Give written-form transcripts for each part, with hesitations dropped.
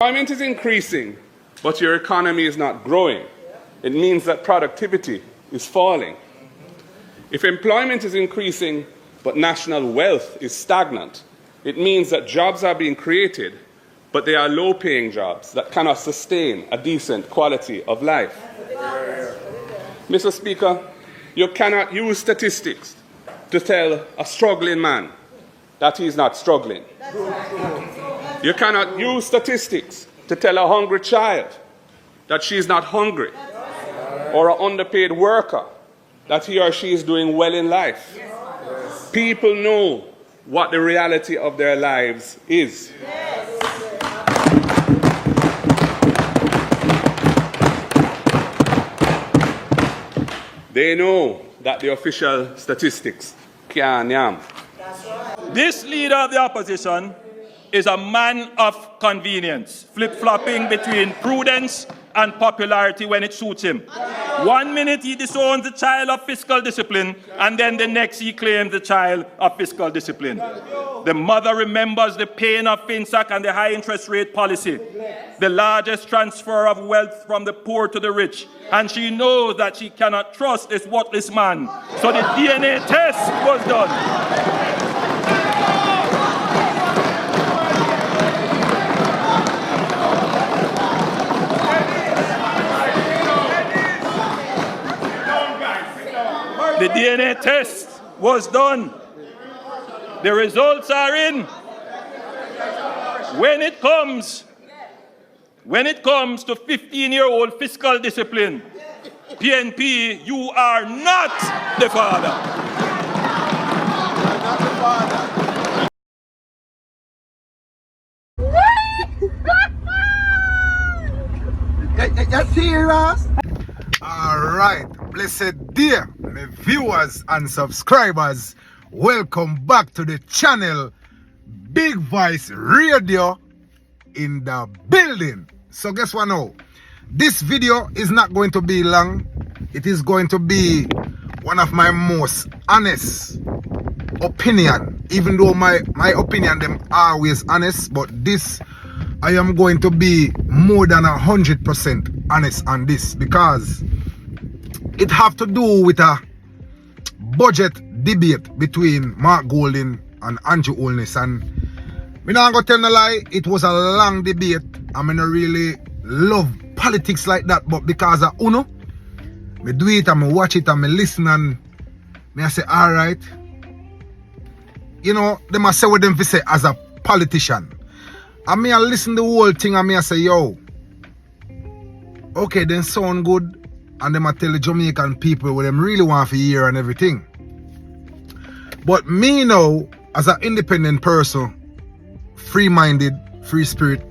employment is increasing, but your economy is not growing, it means that productivity is falling. If employment is increasing, but national wealth is stagnant, it means that jobs are being created, but they are low-paying jobs that cannot sustain a decent quality of life. Mr. Speaker, you cannot use statistics to tell a struggling man that he is not struggling. You cannot use statistics to tell a hungry child that she is not hungry, or an underpaid worker that he or she is doing well in life. People know what the reality of their lives is. They know that the official statistics can't yam. This leader of the opposition is a man of convenience, flip-flopping between prudence and popularity when it suits him. 1 minute he disowns the child of fiscal discipline, and then the next he claims the child of fiscal discipline. The mother remembers the pain of FinSAC and the high interest rate policy, the largest transfer of wealth from the poor to the rich, and she knows that she cannot trust this worthless man. So the DNA test was done. The DNA test was done. The results are in. When it comes to 15-year-old fiscal discipline, PNP, you are not the father. You serious? Alright, blessed dear, my viewers and subscribers, welcome back to the channel Big Voice Radio in the building. So guess what now? This video is not going to be long. It is going to be one of my most honest opinion, even though my opinion them always honest, but this I am going to be more than 100% honest on this, because it have to do with a budget debate between Mark Golding and Andrew Holness. And me not gonna tell no lie, it was a long debate. I mean, I really love politics like that, but because of Uno, me do it and me watch it and me listen, and me I say, alright. You know, they must say what them say as a politician. And me I listen the whole thing and me I say, yo, okay, then sound good. And them I tell the Jamaican people what them really want for hear and everything. But me now, as an independent person, free-minded, free spirit,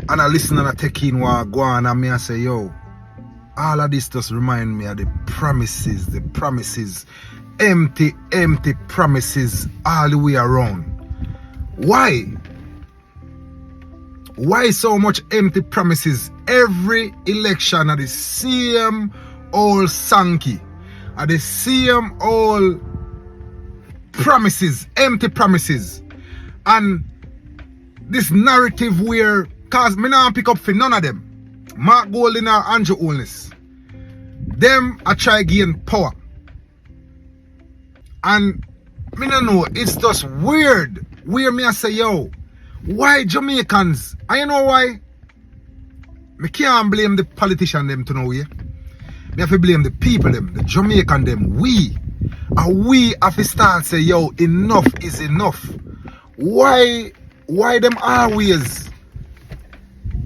and I listen and I take in what gwaan, and me I say, yo, all of this just remind me of the promises, empty promises all the way around. Why? Why so much empty promises? Every election are the same old Sankey, are the same old promises, empty promises. And this narrative where, cause me not pick up for none of them, Mark Golding or Andrew Holness, them I try gain power. And me no know, it's just weird where me I say, yo, why Jamaicans? And you know why? Me can't blame the politician them to know, yeah? Me have to blame the people them, the Jamaican them, we. And we have to start say, yo, enough is enough. Why them always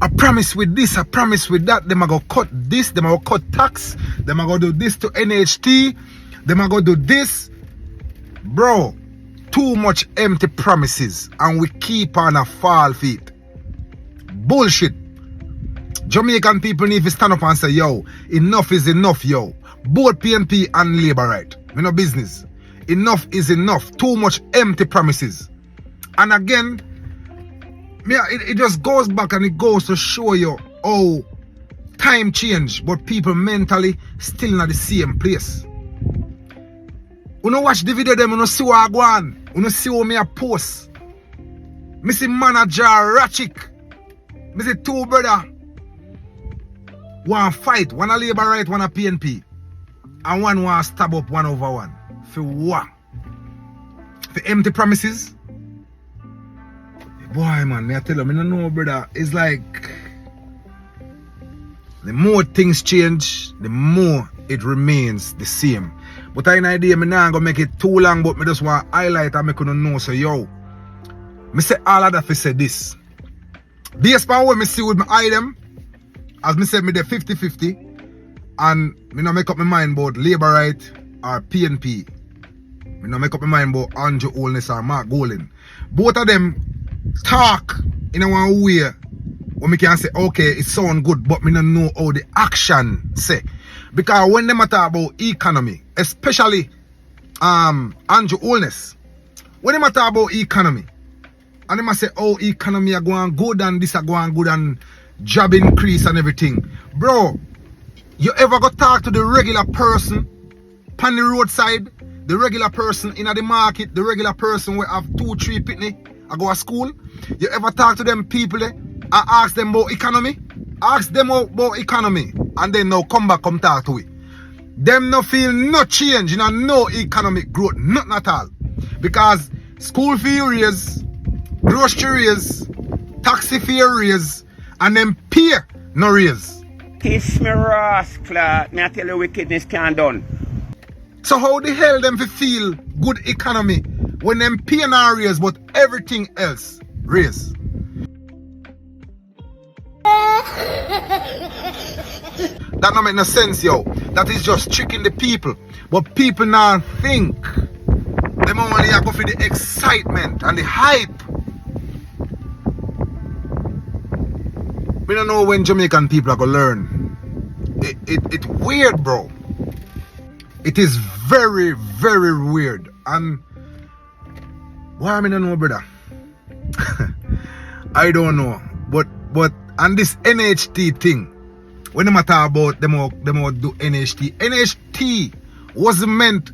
a promise with this, a promise with that? Them are gonna cut this, them are gonna cut tax, them are gonna do this to NHT, them are gonna do this. Bro, too much empty promises and we keep on a fall feet. Bullshit. Jamaican people need to stand up and say, yo, enough is enough, yo. Both PNP and Labour right. We no business. Enough is enough. Too much empty promises. And again, it just goes back and it goes to show you how time change, but people mentally still not the same place. You know watch the video them, you know see what I go on. You know see what me a post. Me see manager Ratchik Me see two brother want fight. One a labor right, one a PNP. And one want stab up 1/1. For what? For empty promises? Boy, man, me I tell you, I don't know, brother. It's like the more things change, the more it remains the same. But I have an idea, I'm not going to make it too long, but I just want to highlight and make you know. So, yo, I say all of that to say this. Based on what I see with my item, as I said, I do 50-50, and I don't make up my mind about Labour Right or PNP. I don't make up my mind about Andrew Holness or Mark Golden. Both of them talk in a one way where I can say, okay, it sounds good, but I don't know how the action say. Because when they talk about economy, especially Andrew Holness, when they talk about economy, and they say, oh, economy are going good and this are going good and job increase and everything. Bro, you ever go talk to the regular person on the roadside, the regular person in the market, the regular person who have 2-3 pitney, I go to school? You ever talk to them people and ask them about economy? Ask them about economy and then now come back, come talk to it. Them no feel no change, no economic growth, nothing at all. Because school fee raise, grocery raise, taxi fare raise, and then pay no raise. Kiss me rascal, me I tell you wickedness can't done. So how the hell them feel good economy when them pay no raise but everything else raise? That don't make no sense, yo. That is just tricking the people. But people now think them only are go for the excitement and the hype. We don't know when Jamaican people are gonna learn. It's weird, bro. It is very, very weird. And why I don't know, brother? I don't know. But and this NHT thing, when they talk about them all do NHT. NHT wasn't meant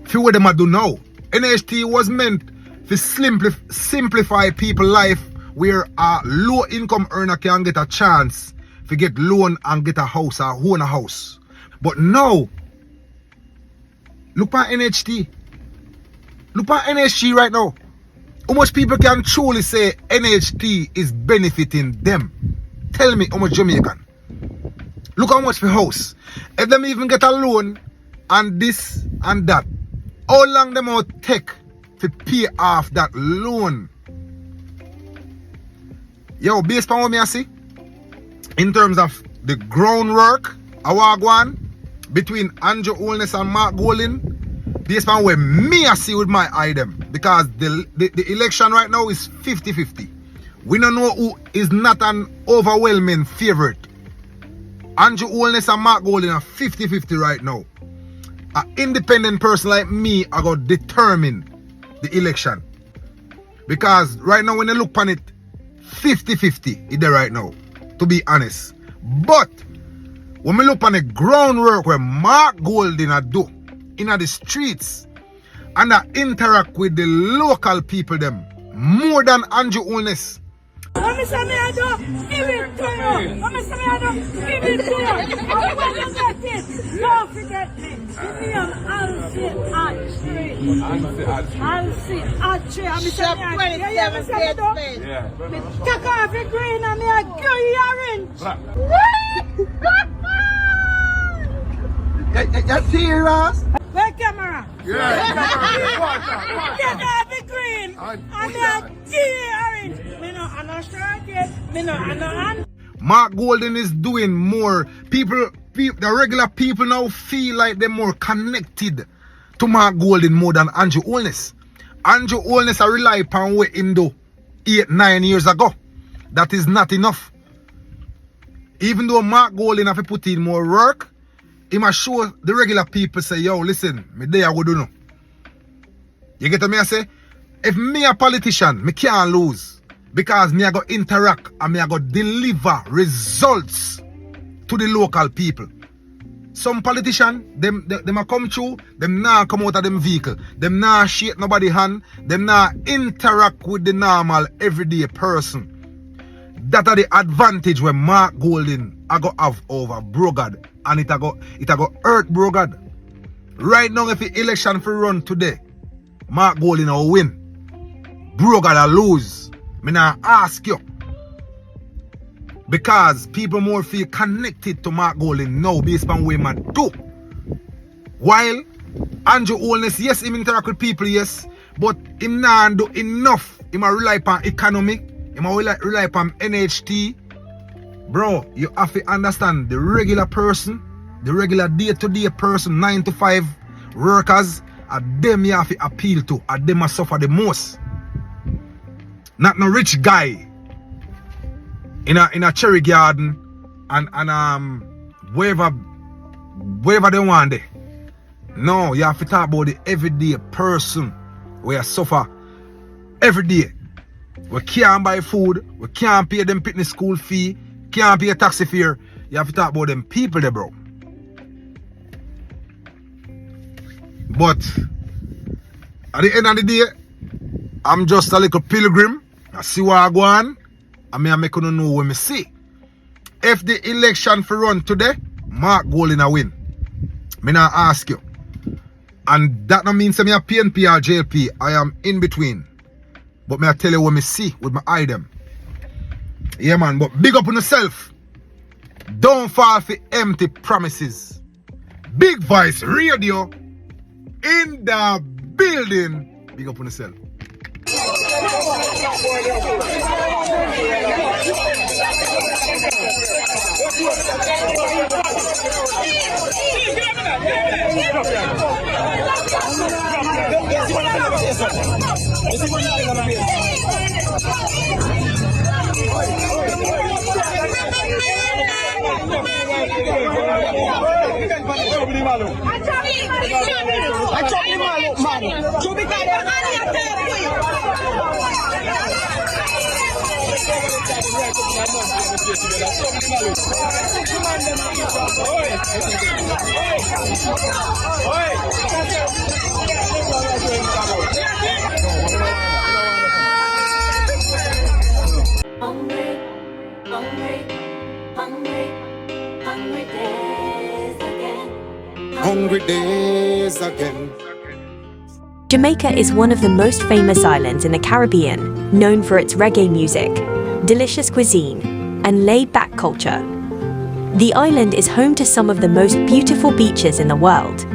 for what them do now. NHT was meant to simplify people's life where a low income earner can get a chance to get loan and get a house or own a house. But now, look at NHT. Look at NHT right now. How much people can truly say NHT is benefiting them? Tell me how much Jamaican. Look how much for house. If them even get a loan and this and that, how long them will take to pay off that loan? Yo, based on what I see, in terms of the groundwork, our gwaan between Andrew Holness and Mark Golden, based on what I see with my item, because the election right now is 50-50. We don't know who is not an overwhelming favorite. Andrew Holness and Mark Golden are 50-50 right now. An independent person like me are going to determine the election. Because right now when you look on it, 50-50 is there right now, to be honest. But when we look on the groundwork where Mark Golden are do in the streets and I interact with the local people them more than Andrew Holness. Don't forget me. The name Alfie Archie. Shop 27 days. Take off the green and me a give you orange. You serious? Where camera? Yeah. Take off the green and me a give you orange. Me no understand yet. Me no understand. Mark Golden is doing more. People, the regular people now feel like they're more connected to Mark Golden more than Andrew Holness. Andrew Holness I rely upon what him do 8-9 years ago. That is not enough. Even though Mark Golden have to put in more work, he must show the regular people say, yo, listen, me there I go do no. You get what me I say? If me a politician, me can't lose. Because me I go interact and me I go deliver results to the local people. Some politician, them a come through, them nah come out of them vehicle. Them nah shake nobody hand. Them nah interact with the normal everyday person. That are the advantage when Mark Golding I go have over Brogard, and it go hurt Brogard. Right now, if the election for run today, Mark Golding will win. Brogard will lose. Me now ask you. Because people more feel connected to Mark Golding now based on way man do. While Andrew Holness, yes, him interact with people, yes, but him not do enough. Him a rely upon economic, him a rely upon NHT. Bro, you have to understand the regular person, the regular day-to-day person, 9 to 5 workers, are them you have to appeal to, are them a suffer the most. Not no rich guy in a cherry garden and wherever they want there. No, you have to talk about the everyday person where suffer every day. We can't buy food, we can't pay them pitney school fee, can't pay a taxi fare. You have to talk about them people there, bro. But at the end of the day, I'm just a little pilgrim. I see what I go on, and I make you know what I see. If the election for run today, Mark Golding a win. Me now ask you. And that no means me a PNP or JLP. I am in between. But me I tell you what me see with my eye them. Yeah man, but big up on yourself. Don't fall for empty promises. Big Voice Radio in the building. Big up on yourself. Hungry days again. Jamaica is one of the most famous islands in the Caribbean, known for its reggae music, delicious cuisine, and laid-back culture. The island is home to some of the most beautiful beaches in the world.